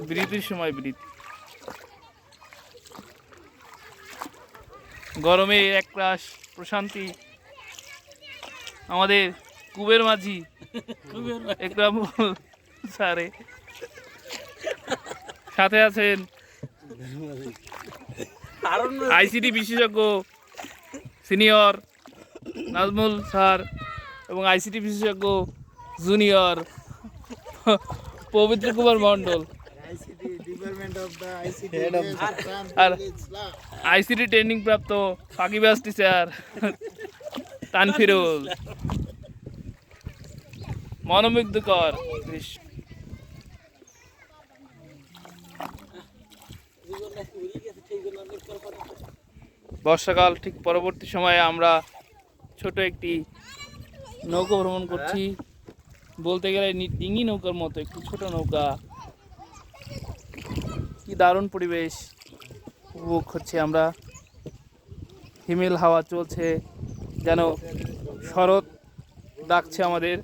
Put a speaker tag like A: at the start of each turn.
A: বৃষ্টির সময় বৃষ্টি, গরমে একরাশ প্রশান্তি। আমাদের কুবের মাঝি একরামুল স্যারে সাথে আছেন আইসিটি বিশেষজ্ঞ সিনিয়র নাজমুল স্যার এবং আইসিটি বিশেষজ্ঞ জুনিয়র পবিত্র কুমার মন্ডল, আর আইসিটি ট্রেনিং প্রাপ্ত ফাঁকিবাজ টিচার তানফিরুল। মনোমুগ্ধকর দৃশ্য। বর্ষাকাল ঠিক পরবর্তী সময়ে আমরা ছোট একটি নৌকা ভ্রমণ করছি, বলতে গেলে ডিঙি নৌকার মতো একটি ছোট নৌকা। কি দারুণ পরিবেশ উপভোগ করছি আমরা। হিমেল হাওয়া চলছে, যেন শরৎ ডাকছে আমাদের।